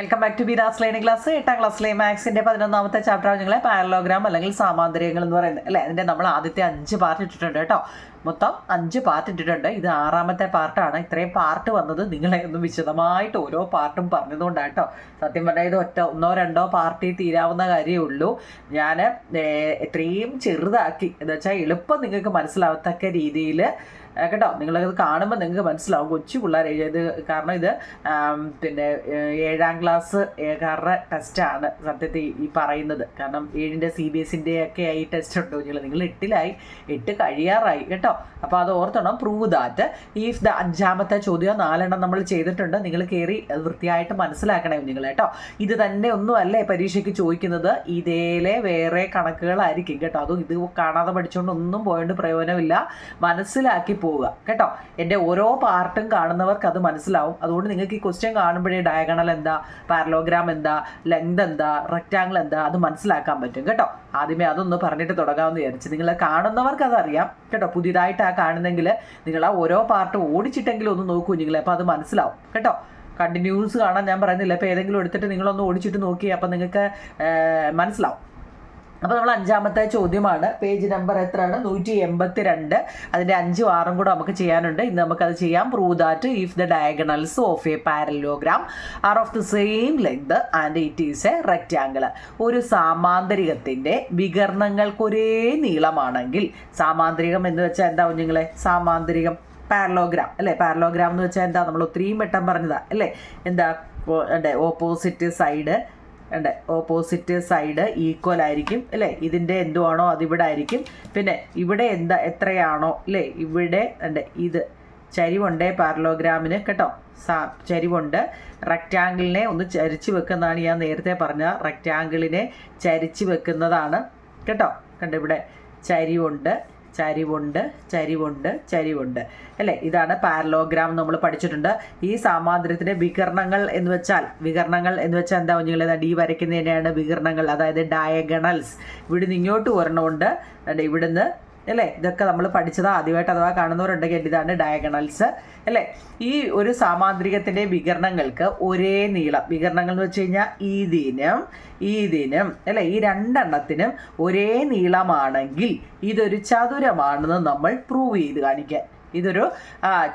Welcome back to Bina's learning class. 8ാം ക്ലാസ്സിലെ മാത്സിന്റെ 11ാമത്തെ ചാപ്റ്റർ നിങ്ങളെ പാരലോഗ്രാം അല്ലെങ്കിൽ സാമാന്തരികങ്ങൾ എന്ന് പറയുന്നത് അല്ലേ. അതിന്റെ നമ്മൾ ആദ്യത്തെ 5 പാർട്ട് ഇട്ടിട്ടുണ്ട് കേട്ടോ. മൊത്തം 5 പാർട്ട് ഇട്ടിട്ടുണ്ട്. ഇത് 6ാമത്തെ പാർട്ടാണ്. ഇത്രയും പാർട്ട് വന്നത് നിങ്ങളെ ഒന്ന് വിശദമായിട്ട് ഓരോ പാർട്ടും പറഞ്ഞതുകൊണ്ടാണ് കേട്ടോ. സത്യം പറഞ്ഞാൽ ഇത് ഒന്നോ രണ്ടോ പാർട്ടിൽ തീരാവുന്ന കാര്യമേ ഉള്ളൂ. ഞാൻ എത്രയും ചെറുതാക്കി എന്ന് വെച്ചാൽ എളുപ്പം നിങ്ങൾക്ക് മനസ്സിലാവത്തക്ക രീതിയിൽ കേട്ടോ. നിങ്ങളത് കാണുമ്പോൾ നിങ്ങൾക്ക് മനസ്സിലാവും കൊച്ചു പിള്ളേർ ഇത്. കാരണം ഇത് പിന്നെ 7ാം ക്ലാസ് ഏകാരുടെ ടെസ്റ്റാണ് സത്യത്തിൽ ഈ പറയുന്നത്. കാരണം 7ൻ്റെ CBSE ഒക്കെ ആയി ടെസ്റ്റ് ഉണ്ടോ നിങ്ങൾ 8ലായി, 8 കഴിയാറായി കേട്ടോ. അപ്പോൾ അത് ഓർത്തണം. പ്രൂവ് ദാറ്റ് ഈഫ് ദ 5ാമത്തെ ചോദ്യം 4 നമ്മൾ ചെയ്തിട്ടുണ്ട്. നിങ്ങൾ കയറി അത് വൃത്തിയായിട്ട് മനസ്സിലാക്കണേ നിങ്ങൾ കേട്ടോ. ഇത് തന്നെ ഒന്നുമല്ലേ പരീക്ഷയ്ക്ക് ചോദിക്കുന്നത്, ഇതേലെ വേറെ കണക്കുകളായിരിക്കും കേട്ടോ. അതും ഇത് കാണാതെ പഠിച്ചുകൊണ്ട് ഒന്നും പോയിട്ട് പ്രയോജനമില്ല. മനസ്സിലാക്കി പോവുക കേട്ടോ. എൻ്റെ ഓരോ പാർട്ടും കാണുന്നവർക്ക് അത് മനസ്സിലാവും. അതുകൊണ്ട് നിങ്ങൾക്ക് ഈ ക്വസ്റ്റ്യൻ കാണുമ്പോഴേ ഡയഗണൽ എന്താ, പാരലോഗ്രാം എന്താ, ലെങ്ത് എന്താ, റെക്റ്റാങ്കിൾ എന്താ അത് മനസ്സിലാക്കാൻ പറ്റും കേട്ടോ. ആദ്യമേ അതൊന്ന് പറഞ്ഞിട്ട് തുടങ്ങാമെന്ന് വിചാരിച്ച്. നിങ്ങൾ കാണുന്നവർക്ക് അതറിയാം കേട്ടോ. പുതിയതായിട്ടാണ് കാണുന്നെങ്കിൽ നിങ്ങൾ ആ ഓരോ പാർട്ട് ഓടിച്ചിട്ടെങ്കിലും ഒന്ന് നോക്കൂ നിങ്ങളെ. അപ്പോൾ അത് മനസ്സിലാവും കേട്ടോ. കണ്ടിന്യൂസ് കാണാൻ ഞാൻ പറയുന്നില്ല. ഇപ്പോൾ ഏതെങ്കിലും എടുത്തിട്ട് നിങ്ങളൊന്ന് ഓടിച്ചിട്ട് നോക്കി, അപ്പം നിങ്ങൾക്ക് മനസ്സിലാവും. അപ്പോൾ നമ്മൾ 5ാമത്തെ ചോദ്യമാണ്. പേജ് നമ്പർ എത്രയാണ്? 182. അതിൻ്റെ 5ഉം 6ഉം കൂടെ നമുക്ക് ചെയ്യാനുണ്ട്. ഇന്ന് നമുക്കത് ചെയ്യാം. Prove that if the diagonals of a parallelogram are of the same length and it is a rectangle. ഒരു സാമാന്തരികത്തിൻ്റെ വികർണങ്ങൾക്ക് ഒരേ നീളമാണെങ്കിൽ, സാമാന്തരികം എന്ന് വെച്ചാൽ എന്താ കുഞ്ഞുങ്ങളെ? സാമാന്തരികം പാരലോഗ്രാം അല്ലേ. പാരലോഗ്രാം എന്ന് വെച്ചാൽ എന്താ? നമ്മൾ ഒത്തിരിയും വട്ടം പറഞ്ഞതാ അല്ലേ. എന്താ ഓപ്പോസിറ്റ് സൈഡ് ഈക്വൽ ആയിരിക്കും അല്ലേ. ഇതിൻ്റെ എന്തുവാണോ അതിവിടെ ആയിരിക്കും. പിന്നെ ഇവിടെ എത്രയാണോ അല്ലേ, ഇവിടെ ഇത് ചരിവുണ്ട് പാരലോഗ്രാമിന് കേട്ടോ. ചരിവുണ്ട്. റെക്റ്റാങ്കിളിനെ ഒന്ന് ചരിച്ച് വെക്കുന്നതാണ് ഞാൻ നേരത്തെ പറഞ്ഞ. റെക്റ്റാങ്കിളിനെ ചരിച്ച് വെക്കുന്നതാണ് കേട്ടോ. ഇവിടെ ചരിവുണ്ട് അല്ലേ. ഇതാണ് പാരലോഗ്രാം നമ്മൾ പഠിച്ചിട്ടുണ്ട്. ഈ സാമാന്തരത്തിൻ്റെ വികരണങ്ങൾ എന്ന് വെച്ചാൽ എന്താ കുഞ്ഞുങ്ങളെ? ഡി വരയ്ക്കുന്നതിനെയാണ് വികരണങ്ങൾ, അതായത് ഡയഗണൽസ്. ഇവിടുന്ന് ഇങ്ങോട്ട് വരണമുണ്ട്, ഇവിടുന്ന് അല്ലേ. ഇതൊക്കെ നമ്മൾ പഠിച്ചത് ആദ്യമായിട്ട് അഥവാ കാണുന്നവരുണ്ടെങ്കിൽ ഇതാണ് ഡയഗണൽസ് അല്ലേ. ഈ ഒരു സാമാന്തരികത്തിൻ്റെ വികരണങ്ങൾക്ക് ഒരേ നീളം, വികരണങ്ങൾ എന്ന് വെച്ച് കഴിഞ്ഞാൽ ഇതിനും അല്ലേ, ഈ രണ്ടെണ്ണത്തിനും ഒരേ നീളമാണെങ്കിൽ ഇതൊരു ചതുരമാണെന്ന് നമ്മൾ പ്രൂവ് ചെയ്ത് കാണിക്കാൻ. ഇതൊരു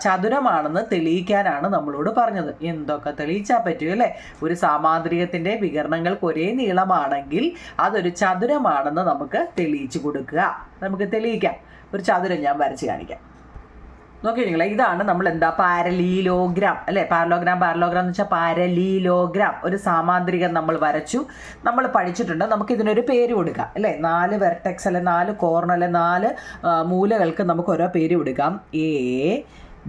ചതുരമാണെന്ന് തെളിയിക്കാനാണ് നമ്മളോട് പറഞ്ഞത്. എന്തൊക്കെ തെളിയിച്ചാൽ പറ്റും അല്ലേ. ഒരു സാമാന്തരികത്തിൻ്റെ വികരണങ്ങൾക്ക് ഒരേ നീളമാണെങ്കിൽ അതൊരു ചതുരമാണെന്ന് നമുക്ക് തെളിയിച്ചു കൊടുക്കുക. നമുക്ക് തെളിയിക്കാം. ഒരു ചതുരം ഞാൻ വരച്ച് കാണിക്കാം. നോക്കി നിങ്ങളെ, ഇതാണ് നമ്മൾ എന്താ പാരലീലോഗ്രാം അല്ലേ. പാരലോഗ്രാം എന്ന് വെച്ചാൽ പാരലീലോഗ്രാം. ഒരു സാമാന്തരികം നമ്മൾ വരച്ചു, നമ്മൾ പഠിച്ചിട്ടുണ്ട്. നമുക്ക് ഇതിനൊരു പേര് കൊടുക്കാം അല്ലേ. 4 വെർട്ടെക്സ് അല്ലെ, 4 കോർണർ അല്ലെ, 4 മൂലകൾക്ക് നമുക്ക് ഓരോ പേര് കൊടുക്കാം. ABCD.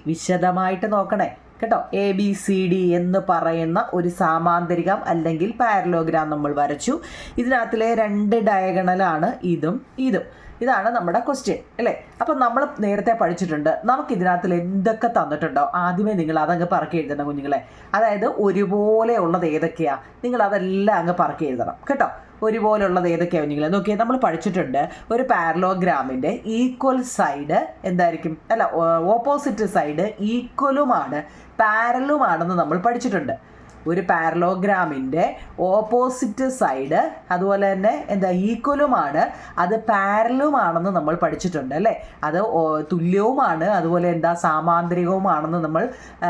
വിശദമായിട്ട് നോക്കണേ കേട്ടോ. ABCD എന്ന് പറയുന്ന ഒരു സാമാന്തരികം അല്ലെങ്കിൽ പാരലോഗ്രാം നമ്മൾ വരച്ചു. ഇതിനകത്തിലെ 2 ഡയഗണലാണ് ഇതും. ഇതാണ് നമ്മുടെ ക്വസ്റ്റ്യൻ അല്ലേ. അപ്പം നമ്മൾ നേരത്തെ പഠിച്ചിട്ടുണ്ട്. നമുക്ക് ഇതിനകത്തിൽ എന്തൊക്കെ തന്നിട്ടുണ്ടോ ആദ്യമേ നിങ്ങൾ അതങ്ങ് പറക്കി എഴുതണം കുഞ്ഞുങ്ങളെ. അതായത് ഒരുപോലെയുള്ളത് ഏതൊക്കെയാണ്, നിങ്ങൾ അതെല്ലാം അങ്ങ് പറക്കി എഴുതണം കേട്ടോ. ഒരുപോലെയുള്ളത് ഏതൊക്കെയാണ് കുഞ്ഞുങ്ങളെ? നോക്കിയാൽ നമ്മൾ പഠിച്ചിട്ടുണ്ട് ഒരു പാരലോഗ്രാമിൻ്റെ ഈക്വൽ സൈഡ് എന്തായിരിക്കും അല്ല, ഓപ്പോസിറ്റ് സൈഡ് ഈക്വലുമാണ് പാരലുമാണെന്ന് നമ്മൾ പഠിച്ചിട്ടുണ്ട്. ഒരു പാരലോഗ്രാമിൻ്റെ ഓപ്പോസിറ്റ് സൈഡ് അതുപോലെ തന്നെ ഈക്വലുമാണ്, അത് പാരലുമാണെന്ന് നമ്മൾ പഠിച്ചിട്ടുണ്ട് അല്ലേ. അത് തുല്യവുമാണ്, അതുപോലെ സാമാന്തരികവുമാണെന്ന് നമ്മൾ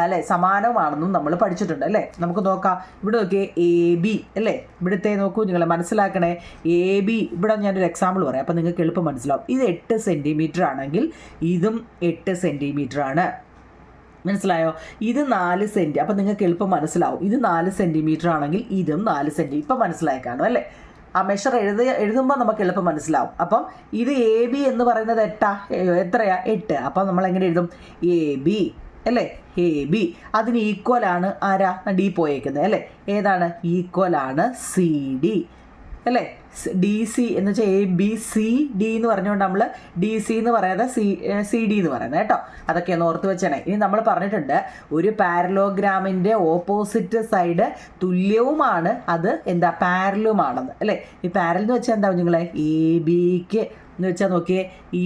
അല്ലേ, സമാനവുമാണെന്നും നമ്മൾ പഠിച്ചിട്ടുണ്ട് അല്ലേ. നമുക്ക് നോക്കാം. ഇവിടെ നോക്കിയേ AB അല്ലേ. ഇവിടുത്തെ നോക്കൂ നിങ്ങൾ മനസ്സിലാക്കണേ. AB ഇവിടെ ഞാനൊരു എക്സാമ്പിൾ പറയാം അപ്പോൾ നിങ്ങൾക്ക് എളുപ്പം മനസ്സിലാവും. ഇത് 8 സെൻറ്റിമീറ്റർ ആണെങ്കിൽ ഇതും 8 സെൻറ്റിമീറ്റർ ആണ്. മനസ്സിലായോ? ഇത് 4 സെൻറ്റി. അപ്പം നിങ്ങൾക്ക് എളുപ്പം മനസ്സിലാവും. ഇത് 4 സെൻറ്റിമീറ്റർ ആണെങ്കിൽ ഇതും 4 സെൻറ്റി. ഇപ്പം മനസ്സിലായി കാണും അല്ലേ. ആ മെഷർ എഴുതുമ്പോൾ നമുക്ക് എളുപ്പം മനസ്സിലാവും. അപ്പം ഇത് AB എന്ന് പറയുന്നത് എത്രയാ? 8. അപ്പം നമ്മൾ എങ്ങനെ എഴുതും? AB അല്ലേ. AB അതിന് ഈക്വലാണ് ആരാ? D പോയേക്കുന്നത് അല്ലേ. ഏതാണ്? ഈക്വലാണ് CD അല്ലേ. DC എന്ന് വെച്ചാൽ ABCD എന്ന് പറഞ്ഞുകൊണ്ട് നമ്മൾ DC എന്ന് പറയാതെ CD എന്ന് പറയുന്നത് കേട്ടോ. അതൊക്കെ ഒന്ന് ഓർത്ത് വെച്ചേണേ. ഇനി നമ്മൾ പറഞ്ഞിട്ടുണ്ട് ഒരു പാരലോഗ്രാമിൻ്റെ ഓപ്പോസിറ്റ് സൈഡ് തുല്യവുമാണ്, അത് പാരലുമാണെന്ന് അല്ലേ. ഈ പാരൽ എന്ന് വെച്ചാൽ എന്താ നിങ്ങളെ? ABക്ക് എന്ന് വെച്ചാൽ നോക്കിയേ,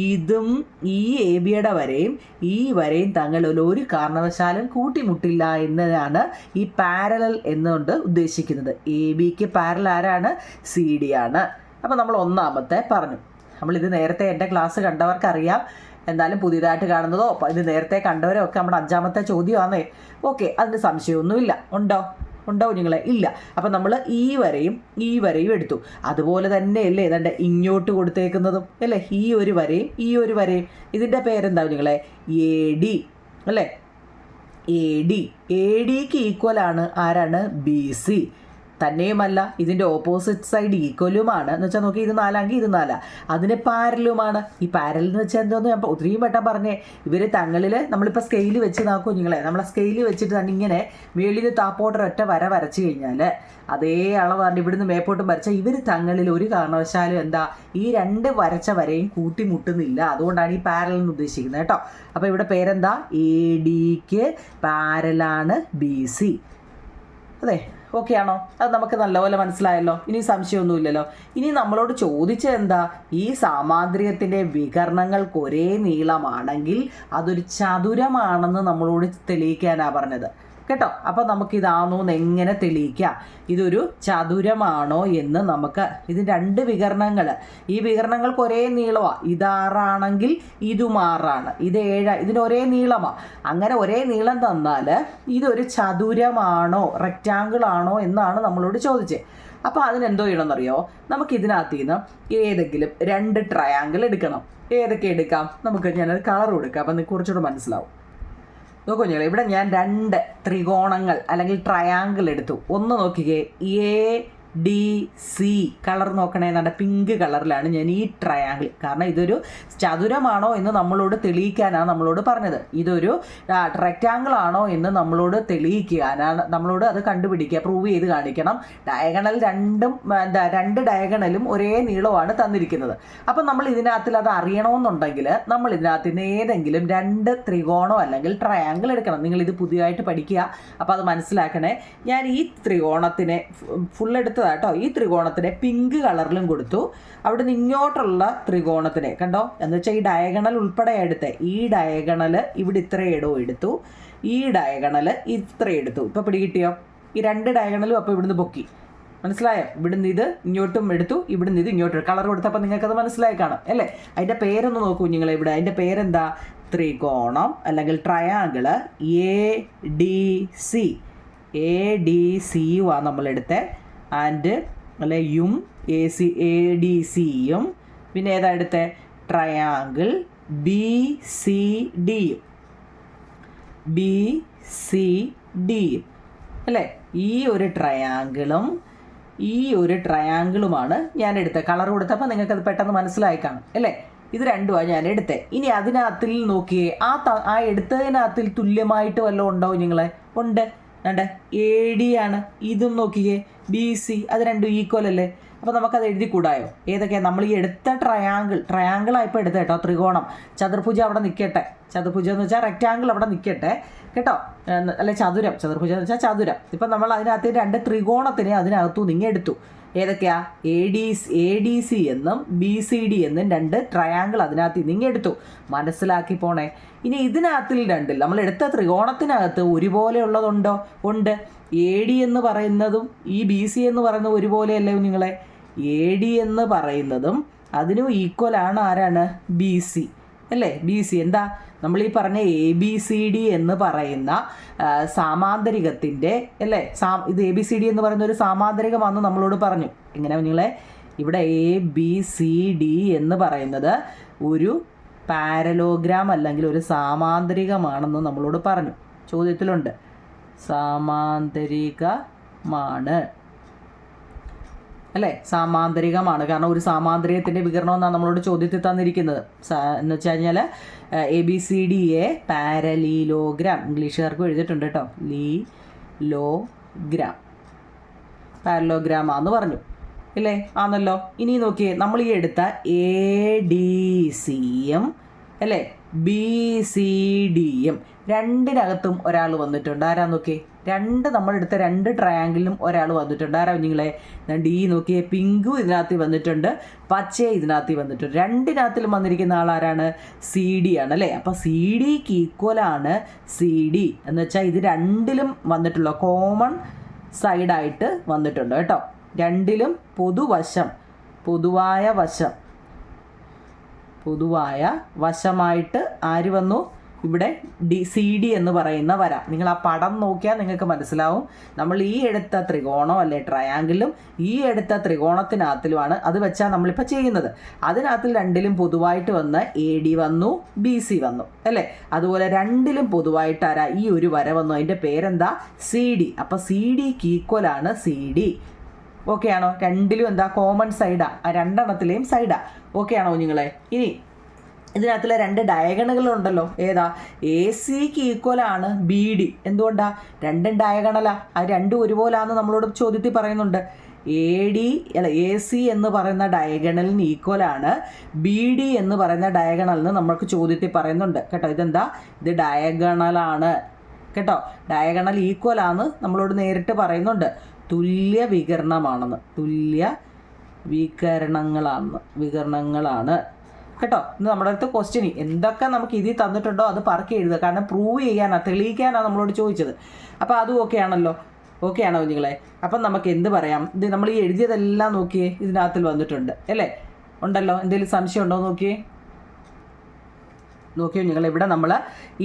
ഇതും ഈ എ ബിയുടെ വരയും ഈ വരയും തങ്ങളിൽ ഒരു കാരണവശാലും കൂട്ടിമുട്ടില്ല എന്നതാണ് ഈ പാരലൽ എന്നുകൊണ്ട് ഉദ്ദേശിക്കുന്നത്. എ ബിക്ക് പാരലൽ ആരാണ്? സി ഡി ആണ്. അപ്പോൾ നമ്മൾ ഒന്നാമത്തെ പറഞ്ഞു. നമ്മളിത് നേരത്തെ എൻ്റെ ക്ലാസ് കണ്ടവർക്കറിയാം. എന്തായാലും പുതിയതായിട്ട് കാണുന്നതോ ഇത് നേരത്തെ കണ്ടവരോ ഒക്കെ നമ്മുടെ 5ാമത്തെ ചോദ്യമാണേ. ഓക്കെ, അതിന് സംശയമൊന്നുമില്ല. ഉണ്ടോ കുഞ്ഞുങ്ങളെ? ഇല്ല. അപ്പം നമ്മൾ ഈ വരയും എടുത്തു. അതുപോലെ തന്നെയല്ലേ ഏതാണ്ട് ഇങ്ങോട്ട് കൊടുത്തേക്കുന്നതും അല്ലേ? ഈ ഒരു വരയും ഇതിൻ്റെ പേരെന്താ കുഞ്ഞുങ്ങളെ? എ ഡി അല്ലേ? എ ഡിക്ക് ഈക്വലാണ് ആരാണ്? B C. തന്നെയുമല്ല, ഇതിൻ്റെ ഓപ്പോസിറ്റ് സൈഡ് ഈക്വലുമാണ്. എന്ന് വെച്ചാൽ നോക്കി, ഇത് 4 ഇത് 4, അതിന് പാരലുമാണ്. ഈ പാരൽ എന്ന് വെച്ചാൽ എന്തോന്ന് ഞാൻ ഒത്തിരിയും വട്ടം പറഞ്ഞേ. ഇവർ തങ്ങളിൽ നമ്മളിപ്പോൾ സ്കെയിൽ വെച്ച് നോക്കൂ നിങ്ങളെ. നമ്മളെ സ്കെയിൽ വെച്ചിട്ട് തന്നെ ഇങ്ങനെ മേളിൽ താപ്പോട്ടൊരൊറ്റ വര വരച്ച് കഴിഞ്ഞാൽ അതേ അളവാണ് ഇവിടുന്ന് മേപ്പോട്ടും വരച്ചാൽ ഇവർ തങ്ങളിൽ ഒരു കാരണവശാലും എന്താ ഈ 2 വരച്ച വരയും കൂട്ടിമുട്ടുന്നില്ല. അതുകൊണ്ടാണ് ഈ പാരൽ എന്ന് ഉദ്ദേശിക്കുന്നത് കേട്ടോ. അപ്പോൾ ഇവിടെ പേരെന്താ? എ ഡിക്ക് പാരലാണ് ബി സി. അതെ, ഓക്കെ ആണോ? അത് നമുക്ക് നല്ലപോലെ മനസ്സിലായല്ലോ. ഇനി സംശയമൊന്നുമില്ലല്ലോ. ഇനി നമ്മളോട് ചോദിച്ചത് എന്താ? ഈ സാമാന്ത്രികത്തിൻ്റെ വികരണങ്ങൾക്ക് ഒരേ നീളമാണെങ്കിൽ അതൊരു ചതുരമാണെന്ന് നമ്മളോട് തെളിയിക്കാനാണ് പറഞ്ഞത് കേട്ടോ. അപ്പോൾ നമുക്കിതാണോ എന്ന് എങ്ങനെ തെളിയിക്കാം? ഇതൊരു ചതുരമാണോ എന്ന് നമുക്ക്, ഇത് 2 വികരണങ്ങൾ, ഈ വികരണങ്ങൾക്ക് ഒരേ നീളമാണ്. ഇത് 6 ആണെങ്കിൽ ഇതും 6 ആണ്, ഇത് 7, ഇതിന് ഒരേ നീളമാണ്. അങ്ങനെ ഒരേ നീളം തന്നാൽ ഇതൊരു ചതുരമാണോ റെക്റ്റാങ്കിൾ ആണോ എന്നാണ് നമ്മളോട് ചോദിച്ചത്. അപ്പോൾ അതിനെന്തോ ചെയ്യണമെന്നറിയോ? നമുക്ക് ഇതിനകത്ത് നിന്ന് ഏതെങ്കിലും 2 ട്രയാങ്കിൾ എടുക്കണം. ഏതൊക്കെ എടുക്കാം? ഞാനത് കളർ കൊടുക്കാം, അപ്പം നിങ്ങൾക്ക് കുറച്ചുകൂടെ മനസ്സിലാവും. നോക്കൂ കുഞ്ഞുങ്ങൾ, ഇവിടെ ഞാൻ 2 ത്രികോണങ്ങൾ അല്ലെങ്കിൽ ട്രയാങ്കിൾ എടുത്തു. ഒന്ന് നോക്കിക്കേ, എ ഡി സി കളർ നോക്കണേ. നല്ല പിങ്ക് കളറിലാണ് ഞാൻ ഈ ട്രയാങ്കിൾ. കാരണം ഇതൊരു ചതുരമാണോ എന്ന് നമ്മളോട് തെളിയിക്കാനാണ് നമ്മളോട് പറഞ്ഞത്. ഇതൊരു റെക്റ്റാങ്കിൾ ആണോ എന്ന് നമ്മളോട് തെളിയിക്കാനാണ്, നമ്മളോട് അത് കണ്ടുപിടിക്കുക, പ്രൂവ് ചെയ്ത് കാണിക്കണം. ഡയഗണൽ 2 ഡയഗണലും ഒരേ നീളമാണ് തന്നിരിക്കുന്നത്. അപ്പം നമ്മൾ ഇതിനകത്തിൽ അത് അറിയണമെന്നുണ്ടെങ്കിൽ നമ്മൾ ഇതിനകത്ത് നിന്ന് ഏതെങ്കിലും 2 ത്രികോണോ അല്ലെങ്കിൽ ട്രയാങ്കിൾ എടുക്കണം. നിങ്ങളിത് പുതിയതായിട്ട് പഠിക്കുക, അപ്പോൾ അത് മനസ്സിലാക്കണേ. ഞാൻ ഈ ത്രികോണത്തിനെ ഫുൾ എടുത്ത് കേട്ടോ. ഈ ത്രികോണത്തിനെ പിങ്ക് കളറിലും കൊടുത്തു. അവിടെ നിന്ന് ഇങ്ങോട്ടുള്ള ത്രികോണത്തിനെ കണ്ടോ, എന്ന് വെച്ചാൽ ഈ ഡയഗണൽ ഉൾപ്പെടെ എടുത്തേ. ഈ ഡയഗണൽ ഇവിടെ ഇത്ര ഇടവും എടുത്തു, ഈ ഡയഗണൽ ഇത്ര എടുത്തു. ഇപ്പോൾ പിടികിട്ടിയോ? ഈ 2 ഡയഗണലും അപ്പോൾ ഇവിടുന്ന് പൊക്കി. മനസ്സിലായോ? ഇവിടുന്ന് ഇത് ഇങ്ങോട്ടും എടുത്തു, ഇവിടുന്ന് ഇത് ഇങ്ങോട്ടും. കളർ കൊടുത്തപ്പോൾ നിങ്ങൾക്കത് മനസ്സിലായി കാണാം അല്ലേ? അതിൻ്റെ പേരൊന്ന് നോക്കൂ നിങ്ങളെ. ഇവിടെ അതിൻ്റെ പേരെന്താ? ത്രികോണം അല്ലെങ്കിൽ triangle A D C. A D C യു ആണ് നമ്മളെടുത്തേ. ആൻഡ് അല്ലെ യും എ ഡി സിയും പിന്നെ ഏതാ എടുത്തേ? ട്രയാങ്കിൾ ബി സി ഡിയും. ബി സി ഡിയും അല്ലേ? ഈ ഒരു ട്രയാങ്കിളും ഈ ഒരു ട്രയാങ്കിളുമാണ് ഞാൻ എടുത്തത്. കളർ കൊടുത്തപ്പോൾ നിങ്ങൾക്കത് പെട്ടെന്ന് മനസ്സിലായി കാണും അല്ലേ? ഇത് 2ആണ് ഞാൻ എടുത്തത്. ഇനി അതിനകത്തിൽ നോക്കിയേ, ആ എടുത്തതിനകത്തിൽ തുല്യമായിട്ട് വല്ലതും ഉണ്ടോ നിങ്ങളെ? ഉണ്ട്. വേണ്ടേ? എ ഡി ആണ്. ഇതും നോക്കിയേ, ബി സി, അത് 2 ഈക്വൽ അല്ലേ? അപ്പോൾ നമുക്കത് എഴുതി കൂടായോ? ഏതൊക്കെയാണ് നമ്മൾ ഈ എടുത്ത ട്രയാങ്കിളായിപ്പോൾ എടുത്ത കേട്ടോ. ത്രികോണം, ചതുർഭുജം അവിടെ നിൽക്കട്ടെ. ചതുർഭുജം എന്ന് വെച്ചാൽ റെക്റ്റാങ്കിൾ അവിടെ നിൽക്കട്ടെ കേട്ടോ. അല്ലെ ചതുരം എന്ന് വെച്ചാൽ ചതുരം. ഇപ്പം നമ്മൾ അതിനകത്ത് 2 ത്രികോണത്തിനെ അതിനകത്തു നിങ്ങൾ എടുത്തു. ഏതൊക്കെയാ? എ ഡി സി എന്നും ബി സി ഡി എന്നും 2 ട്രയാങ്കിൾ അതിനകത്ത് നിങ്ങൾ എടുത്തു. മനസ്സിലാക്കി പോണേ. ഇനി ഇതിനകത്തിൽ 2 നമ്മൾ എടുത്ത ത്രികോണത്തിനകത്ത് ഒരുപോലെ ഉള്ളതുണ്ടോ? ഉണ്ട്. എ ഡി എന്ന് പറയുന്നതും ഈ ബി സി എന്ന് പറയുന്നതും ഒരുപോലെയല്ലേ നിങ്ങളെ? എ ഡി എന്ന് പറയുന്നതും അതിനും ഈക്വലാണ് ആരാണ്? ബി സി അല്ലേ? ബി സി എന്താ നമ്മൾ ഈ പറഞ്ഞ എ ബി സി ഡി എന്ന് പറയുന്ന സാമാന്തരികത്തിൻ്റെ അല്ലേ? ഇത് എ ബി സി ഡി എന്ന് പറയുന്ന ഒരു സാമാന്തരികമാണെന്ന് നമ്മളോട് പറഞ്ഞു. എങ്ങനെ നിങ്ങളെ? ഇവിടെ എ ബി സി ഡി എന്ന് പറയുന്നത് ഒരു പാരലോഗ്രാം അല്ലെങ്കിൽ ഒരു സാമാന്തരികമാണെന്ന് നമ്മളോട് പറഞ്ഞു. ചോദ്യത്തിലുണ്ട്, സാമാന്തരികമാണ് അല്ലേ? സാമാന്തരികമാണ്. കാരണം ഒരു സാമാന്തരികത്തിൻ്റെ വികരണം എന്നാണ് നമ്മളോട് ചോദ്യത്തിൽ തന്നിരിക്കുന്നത്. എന്ന് വെച്ച് കഴിഞ്ഞാൽ A B C D A parallelogram, ഇംഗ്ലീഷുകാർക്ക് എഴുതിയിട്ടുണ്ട് കേട്ടോ. ലീലോഗ്രാം, പാരലോഗ്രാമാന്ന് പറഞ്ഞു ഇല്ലേ? ആണല്ലോ. ഇനി നോക്കിയേ, നമ്മൾ ഈ എടുത്ത എ ഡി സിയും അല്ലേ ബി സി ഡിയും 2-നകത്തും ഒരാൾ വന്നിട്ടുണ്ട്. ആരാ നോക്കിയേ? നമ്മളെടുത്ത 2 ട്രയാങ്കിളിലും ഒരാൾ വന്നിട്ടുണ്ട്. ആരാ കുഞ്ഞുങ്ങളെ? ഡി നോക്കിയേ, പിങ്കും ഇതിനകത്ത് വന്നിട്ടുണ്ട്, പച്ചയും ഇതിനകത്ത് വന്നിട്ടുണ്ട്. രണ്ടിനകത്തിലും വന്നിരിക്കുന്ന ആളാരാണ്? സി ഡി ആണ് അല്ലേ? അപ്പോൾ സി ഡിക്ക് ഈക്വലാണ് സി ഡി എന്ന് വെച്ചാൽ ഇത് രണ്ടിലും വന്നിട്ടുള്ള കോമൺ സൈഡായിട്ട് വന്നിട്ടുണ്ട് കേട്ടോ. രണ്ടിലും പൊതുവായ വശമായിട്ട് ആര് വന്നു? ഇവിടെ സി ഡി എന്ന് പറയുന്ന വര. നിങ്ങൾ ആ പടം നോക്കിയാൽ നിങ്ങൾക്ക് മനസ്സിലാവും. നമ്മൾ ഈ എടുത്ത ത്രികോണം അല്ലെ ട്രയാങ്കിളും ഈ എടുത്ത ത്രികോണത്തിനകത്തിലുമാണ് അത് വെച്ചാൽ നമ്മളിപ്പോൾ ചെയ്യുന്നത്. അതിനകത്തിൽ രണ്ടിലും പൊതുവായിട്ട് വന്ന് എ ഡി വന്നു, ബി സി വന്നു അല്ലേ? അതുപോലെ രണ്ടിലും പൊതുവായിട്ട് ആരാ? ഈ ഒരു വര വന്നു. അതിൻ്റെ പേരെന്താ? C D. അപ്പോൾ സി ഡിക്ക് ഈക്വലാണ് സി ഡി. ഓക്കെ ആണോ? രണ്ടിലും എന്താ? കോമൺ സൈഡാ. ആ രണ്ടെണ്ണത്തിലെയും സൈഡാ. ഓക്കെ ആണോ കുഞ്ഞുങ്ങളെ? ഇനി ഇതിനകത്തുള്ള 2 ഡയഗണലുണ്ടല്ലോ. ഏതാ? എ സിക്ക് ഈക്വലാണ് ബി ഡി. എന്തുകൊണ്ടാ? രണ്ടും ഡയഗണലാ. അത് രണ്ടും ഒരുപോലാന്ന് നമ്മളോട് ചോദ്യത്തിൽ പറയുന്നുണ്ട്. എ സി എന്ന് പറയുന്ന ഡയഗണലിന് ഈക്വലാണ് ബി ഡി എന്ന് പറയുന്ന ഡയഗണലിന് നമ്മൾക്ക് ചോദ്യത്തിൽ പറയുന്നുണ്ട് കേട്ടോ. ഇതെന്താ? ഇത് ഡയഗണലാണ് കേട്ടോ. ഡയഗണൽ ഈക്വലാന്ന് നമ്മളോട് നേരിട്ട് പറയുന്നുണ്ട്. തുല്യ വികരണങ്ങളാണ് കേട്ടോ. ഇന്ന് നമ്മുടെ അടുത്ത് ക്വസ്റ്റ്യൻ എന്തൊക്കെ നമുക്ക് ഇതിൽ തന്നിട്ടുണ്ടോ അത് പറക്കി എഴുതുക. കാരണം പ്രൂവ് ചെയ്യാനാണ്, തെളിയിക്കാനാണ് നമ്മളോട് ചോദിച്ചത്. അപ്പോൾ അതും ഓക്കെ ആണല്ലോ. ഓക്കെ ആണോ കുഞ്ഞുങ്ങളെ? അപ്പം നമുക്ക് എന്ത് പറയാം? ഇത് നമ്മൾ ഈ എഴുതിയതെല്ലാം നോക്കിയേ, ഇതിനകത്തിൽ വന്നിട്ടുണ്ട് അല്ലേ? ഉണ്ടല്ലോ. എന്തെങ്കിലും സംശയം ഉണ്ടോ നോക്കിയേ നിങ്ങൾ. ഇവിടെ നമ്മൾ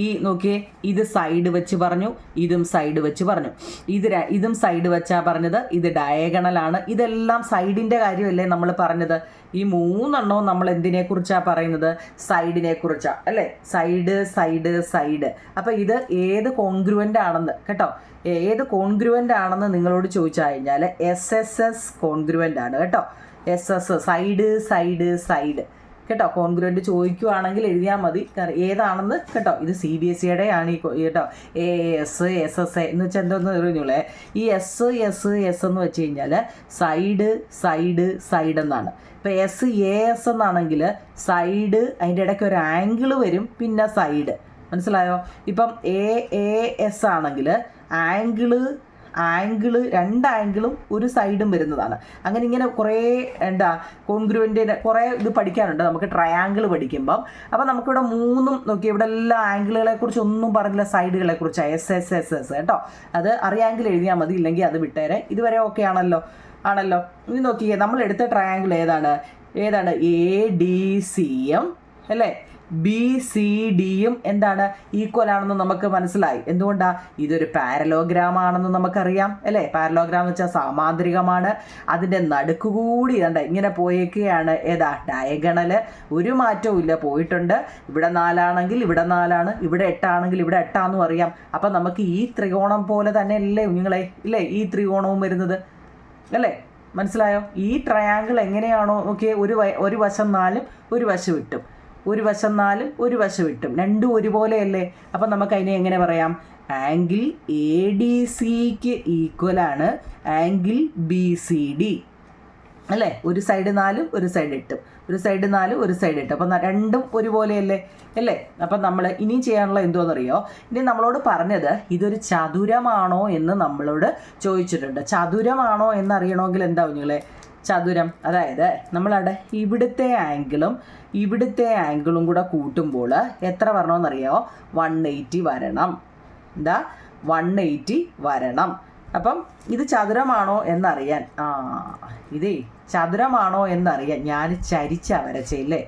ഈ നോക്കിയേ, ഇത് സൈഡ് വെച്ച് പറഞ്ഞു, ഇതും സൈഡ് വെച്ച് പറഞ്ഞു. ഇതും സൈഡ് വെച്ചാ പറഞ്ഞത്. ഇത് ഡയഗണലാണ്. ഇതെല്ലാം സൈഡിൻ്റെ കാര്യമല്ലേ നമ്മൾ പറഞ്ഞത്? ഈ 3 നമ്മൾ എന്തിനെ കുറിച്ചാണ് പറയുന്നത്? സൈഡിനെ കുറിച്ചാണ് അല്ലേ? സൈഡ്. അപ്പോൾ ഇത് ഏത് കോൺഗ്രുവൻ്റ് ആണെന്ന് കേട്ടോ, ഏത് കോൺഗ്രുവൻ്റ് ആണെന്ന് നിങ്ങളോട് ചോദിച്ചു കഴിഞ്ഞാൽ SSS കോൺഗ്രുവൻ്റ് ആണ് കേട്ടോ. SS സൈഡ് കേട്ടോ. കോൺഗ്രുവൻ്റ് ചോദിക്കുവാണെങ്കിൽ എഴുതിയാൽ മതി ഏതാണെന്ന് കേട്ടോ. ഇത് CBSEയുടെ ആണ് ഈ കേട്ടോ. AS SS എന്ന് വെച്ചാൽ എന്തോന്ന് പറഞ്ഞോളേ, ഈ എസ് എന്ന് വെച്ച് കഴിഞ്ഞാൽ സൈഡ് എന്നാണ്. ഇപ്പോൾ AS എന്നാണെങ്കിൽ സൈഡ്, അതിൻ്റെ ഇടയ്ക്ക് ഒരു ആംഗിൾ വരും, പിന്നെ സൈഡ്. മനസ്സിലായോ? ഇപ്പം AS ആണെങ്കിൽ ആംഗിള് 2 ആംഗിളും ഒരു സൈഡും വരുന്നതാണ്. അങ്ങനെ ഇങ്ങനെ കുറേ കോൺഗ്രുവൻ്റിൻ്റെ കുറേ ഇത് പഠിക്കാനുണ്ട് നമുക്ക് ട്രയാങ്കിൾ പഠിക്കുമ്പം. അപ്പം നമുക്കിവിടെ 3 നോക്കി, ഇവിടെ എല്ലാ ആംഗിളുകളെ കുറിച്ച് ഒന്നും പറഞ്ഞില്ല, സൈഡുകളെ കുറിച്ചാണ് SSS കേട്ടോ. അത് അറിയാമെങ്കിൽ എഴുതിയാൽ മതി, ഇല്ലെങ്കിൽ അത് വിട്ടേരെ. ഇതുവരെ ഓക്കെ ആണല്ലോ. ഇനി നോക്കിയേ, നമ്മൾ എടുത്ത ട്രയാങ്കിൾ ഏതാണ്? ADCയും അല്ലേ BCDയും എന്താണ്? ഈക്വൽ ആണെന്ന് നമുക്ക് മനസ്സിലായി. എന്തുകൊണ്ടാണ്? ഇതൊരു പാരലോഗ്രാം ആണെന്ന് നമുക്കറിയാം അല്ലേ? പാരലോഗ്രാം എന്ന് വെച്ചാൽ സാമാന്തരികമാണ്. അതിൻ്റെ നടുക്കുകൂടി ഇങ്ങനെ പോയേക്കുകയാണ്. ഏതാ? ഡയഗണല്. ഒരു മാറ്റവും ഇല്ല, പോയിട്ടുണ്ട്. ഇവിടെ 4 ആണെങ്കിൽ ഇവിടെ 4 ആണ്, ഇവിടെ 8 ആണെങ്കിൽ ഇവിടെ 8 ആണെന്നും അറിയാം. അപ്പം നമുക്ക് ഈ ത്രികോണം പോലെ തന്നെ അല്ലേ കുഞ്ഞുങ്ങളെ? ഇല്ലേ ഈ ത്രികോണവും വരുന്നത് അല്ലേ? മനസ്സിലായോ? ഈ ട്രയാങ്കിൾ എങ്ങനെയാണോ നോക്കിയേ, ഒരു വശം 4ഉം ഒരു വശം 8ഉം, ഒരു വശം 4ഉം ഒരു വശം 8ഉം, രണ്ടും ഒരുപോലെയല്ലേ? അപ്പം നമുക്ക് അതിനെ എങ്ങനെ പറയാം? ആംഗിൾ ADCക്ക് ഈക്വലാണ് ആംഗിൾ BCD അല്ലേ? ഒരു സൈഡ് 4ഉം ഒരു സൈഡ് 8ഉം, ഒരു സൈഡ് 4ഉം ഒരു സൈഡ് 8. അപ്പം രണ്ടും ഒരുപോലെയല്ലേ അല്ലേ? അപ്പം നമ്മൾ ഇനി ചെയ്യാനുള്ള എന്തോന്നറിയോ? ഇനി നമ്മളോട് പറഞ്ഞത് ഇതൊരു ചതുരമാണോ എന്ന് നമ്മളോട് ചോദിച്ചിട്ടുണ്ട്. ചതുരമാണോ എന്നറിയണമെങ്കിൽ എന്താ കുഞ്ഞുങ്ങളെ? ചതുരം, അതായത് നമ്മളവിടെ ഇവിടുത്തെ ആംഗിളും കൂടെ കൂട്ടുമ്പോൾ എത്ര വരണമെന്നറിയോ? 180 വരണം. 180 വരണം. അപ്പം ഇത് ചതുരമാണോ എന്നറിയാൻ, ഇതേ ചതുരമാണോ എന്നറിയാൻ ഞാൻ ചരിച്ചാണ് വരച്ചില്ലേ?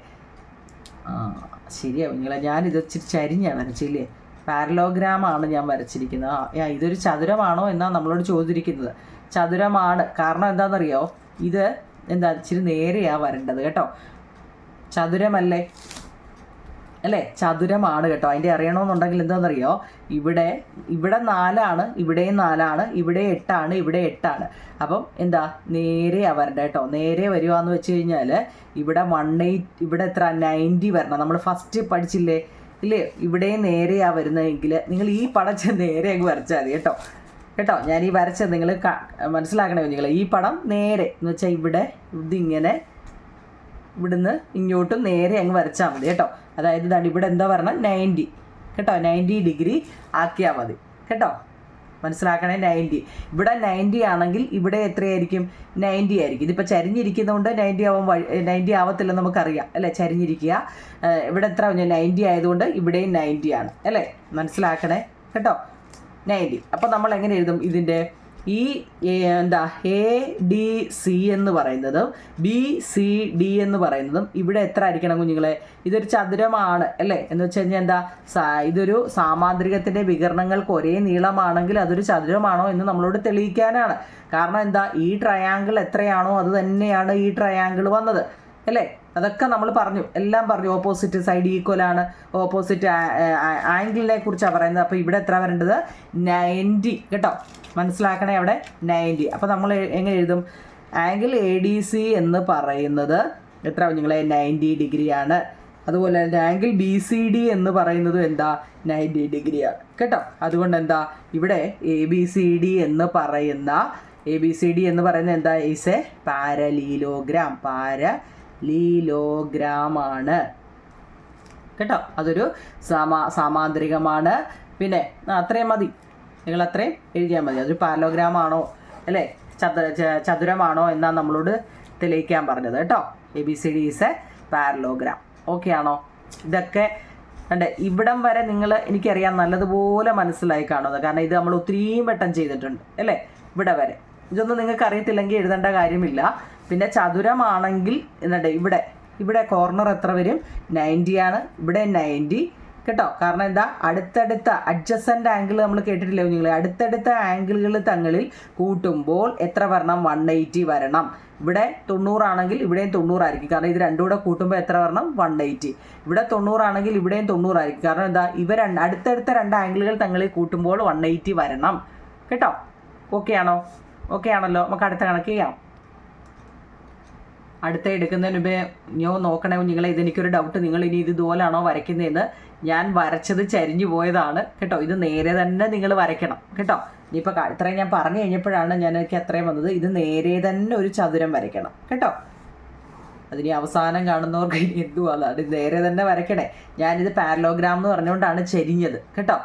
ശരിയാവും നിങ്ങളെ, ഞാനിത് ഇച്ചിരി ചരിഞ്ഞാണ് വരച്ചില്ലേ? പാരലോഗ്രാമാണ് ഞാൻ വരച്ചിരിക്കുന്നത്. ഇതൊരു ചതുരമാണോ എന്നാണ് നമ്മളോട് ചോദിച്ചിരിക്കുന്നത്. ചതുരമാണ്. കാരണം എന്താണെന്നറിയോ? ഇത് ഇച്ചിരി നേരെയാണ് വരേണ്ടത് കേട്ടോ. ചതുരമല്ലേ അല്ലേ? ചതുരമാണ് കേട്ടോ. അതിൻ്റെ അറിയണമെന്നുണ്ടെങ്കിൽ എന്താണെന്നറിയോ? ഇവിടെ 4 ആണ്, ഇവിടെയും 4 ആണ്, ഇവിടെ 8 ആണ്, ഇവിടെ 8 ആണ്. അപ്പം നേരെയാണ് വരേണ്ടത് കേട്ടോ. നേരെ വരുവാന്ന് വെച്ച് കഴിഞ്ഞാൽ ഇവിടെ 180, ഇവിടെ എത്ര 90 വരണം. നമ്മൾ ഫസ്റ്റ് പഠിച്ചില്ലേ ഇല്ലേ? ഇവിടെയും നേരെയാണ് വരുന്നതെങ്കിൽ നിങ്ങൾ ഈ പടം നേരെ അങ്ങ് വരച്ചാൽ മതി കേട്ടോ. ഞാൻ ഈ വരച്ചത് നിങ്ങൾ മനസ്സിലാക്കണേ നിങ്ങൾ. ഈ പടം നേരെ എന്ന് വെച്ചാൽ ഇതിങ്ങനെ ഇവിടുന്ന് ഇങ്ങോട്ടും നേരെ അങ്ങ് വരച്ചാൽ മതി കേട്ടോ. അതായത് ഇവിടെ എന്താ പറഞ്ഞാൽ 90 കേട്ടോ. 90 ഡിഗ്രി ആക്കിയാൽ മതി കേട്ടോ. മനസ്സിലാക്കണേ. 90 ഇവിടെ 90 ആണെങ്കിൽ ഇവിടെ എത്രയായിരിക്കും? 90 ആയിരിക്കും. ഇതിപ്പോൾ ചരിഞ്ഞിരിക്കുന്നതുകൊണ്ട് 90 ആവത്തില്ലെന്ന് നമുക്കറിയാം അല്ലേ? ചരിഞ്ഞിരിക്കുക. ഇവിടെ എത്ര 90 ആയതുകൊണ്ട് ഇവിടെയും 90 ആണ് അല്ലേ? മനസ്സിലാക്കണേ കേട്ടോ. 90. അപ്പോൾ നമ്മൾ എങ്ങനെ എഴുതും ഇതിൻ്റെ ഈ എ ഡി സി എന്ന് പറയുന്നതും ബി സി ഡി എന്ന് പറയുന്നതും ഇവിടെ എത്ര ആയിരിക്കണം കുഞ്ഞുങ്ങളെ? ഇതൊരു ചതുരമാണ് അല്ലേ? എന്ന് വെച്ച് കഴിഞ്ഞാൽ ഇതൊരു സാമാന്ത്രികത്തിൻ്റെ വികരണങ്ങൾക്ക് ഒരേ നീളമാണെങ്കിൽ അതൊരു ചതുരമാണോ എന്ന് നമ്മളോട് തെളിയിക്കാനാണ്. കാരണം ഈ ട്രയാങ്കിൾ എത്രയാണോ അത് തന്നെയാണ് ഈ ട്രയാങ്കിൾ വന്നത് അല്ലേ? അതൊക്കെ നമ്മൾ പറഞ്ഞു, എല്ലാം പറഞ്ഞു. ഓപ്പോസിറ്റ് സൈഡ് ഈക്വൽ ആണ്, ഓപ്പോസിറ്റ് ആംഗിളിനെ കുറിച്ചാണ് പറയുന്നത്. അപ്പോൾ ഇവിടെ എത്ര വരേണ്ടത്? 90 കേട്ടോ. മനസ്സിലാക്കണേ അവിടെ 90. അപ്പോൾ നമ്മൾ എങ്ങനെ എഴുതും? ആംഗിൾ എ ഡി സി എന്ന് പറയുന്നത് എത്ര കുഞ്ഞുങ്ങളെ? 90 ഡിഗ്രിയാണ്. അതുപോലെ തന്നെ ആംഗിൾ ബി സി ഡി എന്ന് പറയുന്നത് 90 ഡിഗ്രിയാണ് കേട്ടോ. അതുകൊണ്ട് ഇവിടെ എ ബി സി ഡി എന്ന് പറയുന്ന ഈസ് എ പാരലീലോഗ്രാം. പാരലീലോഗ്രാമാണ് കേട്ടോ. അതൊരു സാമാന്ത്രികമാണ്. പിന്നെ അത്രയും മതി, നിങ്ങൾ അത്രയും എഴുതിയാൽ മതി. അതൊരു പാരലോഗ്രാം ആണോ അല്ലേ, ചതുരമാണോ എന്നാണ് നമ്മളോട് തെളിയിക്കാൻ പറഞ്ഞത് കേട്ടോ. ABCD is A parallelogram. Okay ആണോ? ഇതൊക്കെ ഇവിടം വരെ എനിക്കറിയാം നല്ലതുപോലെ മനസ്സിലായി കാണുന്നത്. കാരണം ഇത് നമ്മൾ ഒത്തിരിയും വട്ടം ചെയ്തിട്ടുണ്ട് അല്ലേ? ഇവിടെ വരെ ഇതൊന്നും നിങ്ങൾക്ക് അറിയത്തില്ലെങ്കിൽ എഴുതേണ്ട കാര്യമില്ല. പിന്നെ ചതുരമാണെങ്കിൽ ഇവിടെ കോർണർ എത്ര വരും? 90 ആണ്. ഇവിടെ 90 കേട്ടോ. കാരണം അടുത്തടുത്ത അഡ്ജസൻ്റ് ആംഗിൾ നമ്മൾ കേട്ടിട്ടില്ലേ നിങ്ങൾ? അടുത്തടുത്ത ആംഗിളുകൾ തങ്ങളിൽ കൂട്ടുമ്പോൾ എത്ര വരണം? 180 വരണം. ഇവിടെ 90 ആണെങ്കിൽ ഇവിടെയും 90 ആയിരിക്കും. കാരണം ഇത് രണ്ടും കൂടെ കൂട്ടുമ്പോൾ എത്ര വരണം? 180. ഇവിടെ 90 ആണെങ്കിൽ ഇവിടെയും 90 ആയിരിക്കും. കാരണം അടുത്തടുത്ത രണ്ട് ആംഗിളുകൾ തങ്ങളിൽ കൂട്ടുമ്പോൾ 180 വരണം കേട്ടോ. ഓക്കെ ആണല്ലോ? നമുക്ക് അടുത്ത കണക്ക് ചെയ്യാം. അടുത്ത എടുക്കുന്നതിന് മുമ്പേ നോക്കണേ കുഞ്ഞുങ്ങളെ, ഇതെനിക്കൊരു ഡൗട്ട്. നിങ്ങൾ ഇനി ഇത് ഇതുപോലാണോ വരയ്ക്കുന്നതെന്ന്. ഞാൻ വരച്ചത് ചരിഞ്ഞു പോയതാണ് കേട്ടോ. ഇത് നേരെ തന്നെ നിങ്ങൾ വരയ്ക്കണം കേട്ടോ. ഇനിയിപ്പോൾ ഇത്രയും ഞാൻ പറഞ്ഞു കഴിഞ്ഞപ്പോഴാണ് എനിക്ക് അത്രയും വന്നത്. ഇത് നേരെ തന്നെ ഒരു ചതുരം വരയ്ക്കണം കേട്ടോ. അതിന് അവസാനം കാണുന്നവർക്ക് ഇനി എന്തുവാണ്, അത് നേരെ തന്നെ വരയ്ക്കണേ. ഞാനിത് പാരലോഗ്രാം എന്ന് പറഞ്ഞുകൊണ്ടാണ് ചെരിഞ്ഞത് കേട്ടോ.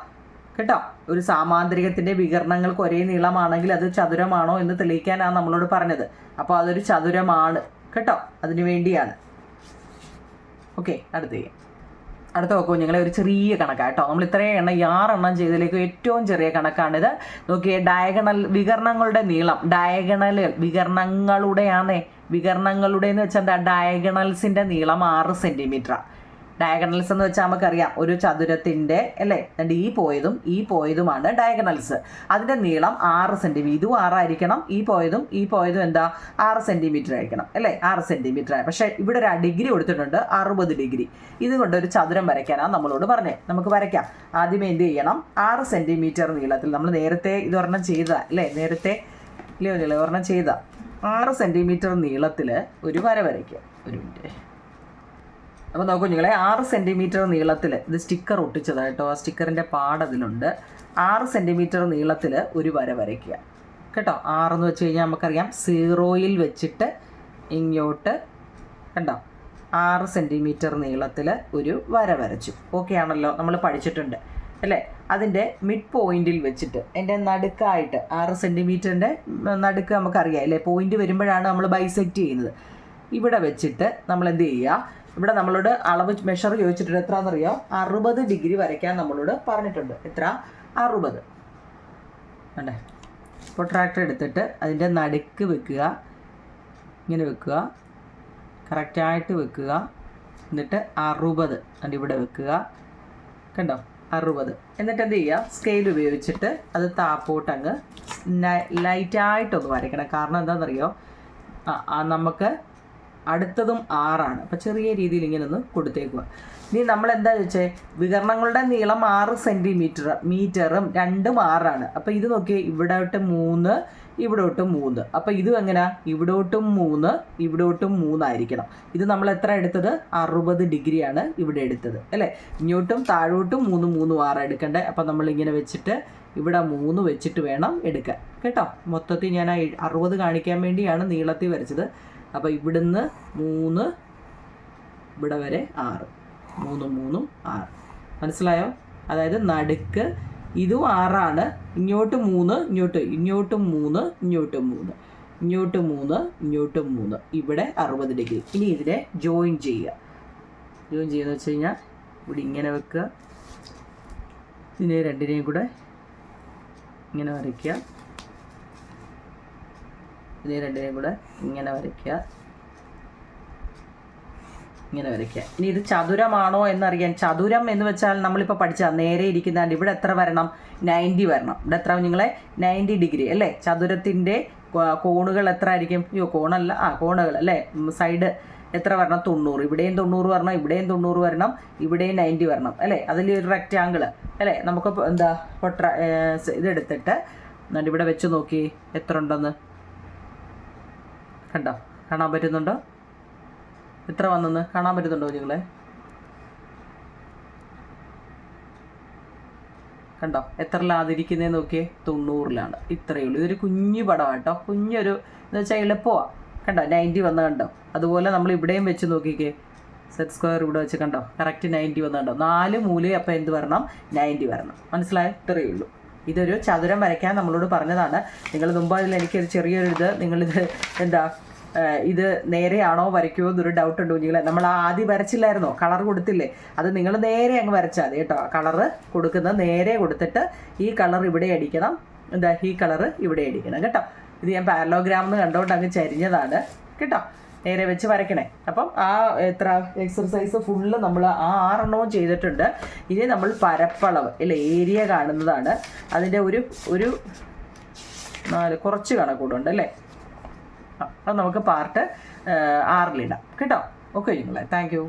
ഒരു സാമാന്ത്രികത്തിൻ്റെ വികരണങ്ങൾക്ക് ഒരേ നീളമാണെങ്കിൽ അത് ചതുരമാണോ എന്ന് തെളിയിക്കാനാണ് നമ്മളോട് പറഞ്ഞത്. അപ്പോൾ അതൊരു ചതുരമാണ് കേട്ടോ. അതിനു വേണ്ടിയാണ്. ഓക്കെ, അടുത്ത നോക്കൂ നിങ്ങളെ, ഒരു ചെറിയ കണക്കാണ് കേട്ടോ. നമ്മൾ ഇത്രയും 6 എണ്ണം ചെയ്തതിലേക്ക് ഏറ്റവും ചെറിയ കണക്കാണിത്. നോക്കിയേ, ഡയഗണൽ വികരണങ്ങളുടെ നീളം, വികരണങ്ങളുടെ എന്ന് വെച്ചാൽ ഡയഗണൽസിൻ്റെ നീളം 6 സെൻറ്റിമീറ്ററാണ്. ഡയഗണൽസ് എന്ന് വെച്ചാൽ നമുക്കറിയാം ഒരു ചതുരത്തിൻ്റെ അല്ലേ, ഈ പോയതുമാണ് ഡയഗണൽസ്. അതിൻ്റെ നീളം 6 സെൻറ്റിമീറ്റർ. ഇതും 6 ആയിരിക്കണം, ഈ പോയതും 6 സെൻറ്റിമീറ്റർ ആയിരിക്കണം അല്ലേ? 6 സെൻറ്റിമീറ്റർ ആയി. പക്ഷേ ഇവിടെ ഒരു ഡിഗ്രി കൊടുത്തിട്ടുണ്ട്, 60 ഡിഗ്രി. ഇതുകൊണ്ട് ഒരു ചതുരം വരയ്ക്കാനാണ് നമ്മളോട് പറഞ്ഞത്. നമുക്ക് വരയ്ക്കാം. ആദ്യമേ എന്ത് ചെയ്യണം? 6 സെൻറ്റിമീറ്റർ നീളത്തിൽ നമ്മൾ നേരത്തെ ഇതൊരെണ്ണം ചെയ്ത അല്ലേ? ഒരെണ്ണം ചെയ്ത 6 സെൻറ്റിമീറ്റർ നീളത്തിൽ ഒരു വര വരയ്ക്കുക. ഒരു മിനിറ്റ്. അപ്പോൾ നോക്കൂ നിങ്ങളെ, 6 സെൻറ്റിമീറ്റർ നീളത്തിൽ, ഇത് സ്റ്റിക്കർ ഒട്ടിച്ചതായിട്ടോ, ആ സ്റ്റിക്കറിൻ്റെ പാടതിലുണ്ട്. 6 സെൻറ്റിമീറ്റർ നീളത്തിൽ ഒരു വര വരയ്ക്കുക കേട്ടോ. 6 എന്ന് വെച്ച് കഴിഞ്ഞാൽ നമുക്കറിയാം 0യിൽ വെച്ചിട്ട് ഇങ്ങോട്ട് കണ്ടോ, 6 സെൻറ്റിമീറ്റർ നീളത്തിൽ ഒരു വര വരച്ചു. ഓക്കെ ആണല്ലോ? നമ്മൾ പഠിച്ചിട്ടുണ്ട് അല്ലേ? അതിൻ്റെ മിഡ് പോയിന്റിൽ വെച്ചിട്ട് എൻ്റെ നടുക്കായിട്ട് 6 സെൻറ്റിമീറ്ററിൻ്റെ നടുക്ക് നമുക്കറിയാം അല്ലേ? പോയിന്റ് വരുമ്പോഴാണ് നമ്മൾ ബൈസെക്റ്റ് ചെയ്യുന്നത്. ഇവിടെ വെച്ചിട്ട് നമ്മൾ എന്ത് ചെയ്യുക? ഇവിടെ നമ്മളോട് അളവ് മെഷർ ചോദിച്ചിട്ടുണ്ട്. എത്രയാണെന്നറിയോ? 60 ഡിഗ്രി വരയ്ക്കാൻ നമ്മളോട് പറഞ്ഞിട്ടുണ്ട്. എത്ര? 60. അല്ലേ? പ്രൊട്രാക്ടർ എടുത്തിട്ട് അതിൻ്റെ നടുക്ക് വെക്കുക, ഇങ്ങനെ വെക്കുക, കറക്റ്റായിട്ട് വെക്കുക. എന്നിട്ട് 60 ഇവിടെ വെക്കുക കണ്ടോ, 60. എന്നിട്ട് എന്ത് ചെയ്യുക? സ്കെയിൽ ഉപയോഗിച്ചിട്ട് അത് താപ്പോട്ട് അങ്ങ് ലൈറ്റായിട്ടൊന്ന് വരയ്ക്കണം. കാരണം എന്താണെന്നറിയോ? നമുക്ക് അടുത്തതും 6 ആണ്. അപ്പോൾ ചെറിയ രീതിയിൽ ഇങ്ങനെ ഒന്ന് കൊടുത്തേക്കുക. ഇനി നമ്മൾ എന്താ വെച്ചേ, വികരണങ്ങളുടെ നീളം 6 സെൻറ്റിമീറ്ററും രണ്ടും 6 ആണ്. അപ്പോൾ ഇത് നോക്കിയേ, ഇവിടോട്ട് 3, ഇവിടോട്ടും 3. അപ്പോൾ ഇതും എങ്ങനെയാ? ഇവിടോട്ടും 3, ഇവിടോട്ടും 3 ആയിരിക്കണം. ഇത് നമ്മൾ എത്ര എടുത്തത്? 60 ഡിഗ്രിയാണ് ഇവിടെ എടുത്തത് അല്ലേ? ഇങ്ങോട്ടും താഴോട്ടും 3, 3, 6 എടുക്കണ്ടേ. അപ്പോൾ നമ്മളിങ്ങനെ വെച്ചിട്ട് ഇവിടെ 3 വെച്ചിട്ട് വേണം എടുക്കാൻ കേട്ടോ. മൊത്തത്തിൽ ഞാൻ 60 കാണിക്കാൻ വേണ്ടിയാണ് നീളത്തിൽ വരച്ചത്. അപ്പോൾ ഇവിടുന്ന് 3, ഇവിടെ വരെ 6, 3, 3, 6. മനസ്സിലായോ? അതായത് നടുക്ക് ഇതും 6 ഇങ്ങോട്ട് 3 ഇങ്ങോട്ടും 3 ഇങ്ങോട്ട് 3 ഇവിടെ 60 ഡിഗ്രി. ഇനി ഇതിനെ ജോയിൻ ചെയ്യുക വെച്ച് കഴിഞ്ഞാൽ ഇവിടെ ഇങ്ങനെ വെക്കുക, ഇതിനെ രണ്ടിനെയും കൂടെ ഇങ്ങനെ വരയ്ക്കുക, ഇതിനെ രണ്ടിനെയും കൂടെ ഇങ്ങനെ വരയ്ക്കുക. ഇനി ഇത് ചതുരമാണോ എന്നറിയാൻ, ചതുരം എന്ന് വെച്ചാൽ നമ്മളിപ്പോൾ പഠിച്ചാൽ നേരെ ഇരിക്കുന്നതാണ്. ഇവിടെ എത്ര വരണം? 90 വരണം. ഇവിടെ എത്ര നിങ്ങളെ 90 ഡിഗ്രി അല്ലേ? ചതുരത്തിൻ്റെ കോണുകൾ എത്ര ആയിരിക്കും? കോണല്ല, കോണുകൾ അല്ലേ? സൈഡ് എത്ര വരണം? 90. ഇവിടെയും 90 വരണം, ഇവിടെയും 90 വരണം, ഇവിടെയും 90 വരണം അല്ലേ? അതിലൊരു റെക്റ്റാങ്കിൾ അല്ലേ? നമുക്ക് എന്താ ഇതെടുത്തിട്ട് എന്നിട്ട് ഇവിടെ വെച്ച് നോക്കി എത്ര ഉണ്ടെന്ന് കാണാൻ പറ്റുന്നുണ്ടോ? എത്ര വന്നെന്ന് കാണാൻ പറ്റുന്നുണ്ടോ നിങ്ങളെ? കണ്ടോ എത്രയിലാതിരിക്കുന്നതെന്ന് നോക്കിയേ? 90-ലാണ്. ഇത്രയേ ഉള്ളൂ. ഇതൊരു കുഞ്ഞു പടമാണ് കേട്ടോ, കുഞ്ഞൊരു എന്ന് വെച്ചാൽ എളുപ്പമാണ്. കണ്ടോ 90 വന്ന് കണ്ടോ? അതുപോലെ നമ്മൾ ഇവിടെയും വെച്ച് നോക്കിക്കേ, സെറ്റ് സ്ക്വയർ ഇവിടെ വെച്ച് കണ്ടോ കറക്റ്റ് 90 വന്ന് കണ്ടോ? 4 മൂലയും അപ്പോൾ എന്ത് വരണം? 90 വരണം. മനസ്സിലായോ? ഇത്രയേ ഉള്ളൂ. ഇതൊരു ചതുരം വരയ്ക്കാൻ നമ്മളോട് പറഞ്ഞതാണ്. നിങ്ങൾ മുമ്പ് അതിൽ എനിക്കൊരു ചെറിയൊരു നിങ്ങളിത് എന്താ ഇത് നേരെയാണോ വരയ്ക്കുമോ എന്നൊരു ഡൗട്ട് ഉണ്ടോ നിങ്ങളെ? നമ്മൾ ആദ്യം വരച്ചില്ലായിരുന്നോ? കളർ കൊടുത്തില്ലേ? അത് നിങ്ങൾ നേരെ അങ്ങ് വരച്ചാൽ മതി കേട്ടോ. കളറ് കൊടുക്കുന്നത് നേരെ കൊടുത്തിട്ട് ഈ കളർ ഇവിടെ അടിക്കണം, ഈ കളറ് ഇവിടെ അടിക്കണം കേട്ടോ. ഇത് ഞാൻ പാരലോഗ്രാം എന്ന് കണ്ടുകൊണ്ട് അങ്ങ് ചരിഞ്ഞതാണ് കേട്ടോ. നേരെ വെച്ച് വരയ്ക്കണേ. അപ്പം എത്ര എക്സർസൈസ് ഫുള്ള് നമ്മൾ 6 ചെയ്തിട്ടുണ്ട്. ഇനി നമ്മൾ പരപ്പളവ് ഏരിയ കാണുന്നതാണ്. അതിൻ്റെ ഒരു 4 കുറച്ച് കണക്കൂടുണ്ട് അല്ലേ? അത് നമുക്ക് പാർട്ട് 6 കേട്ടോ. ഓക്കെ നിങ്ങളെ, താങ്ക് യു.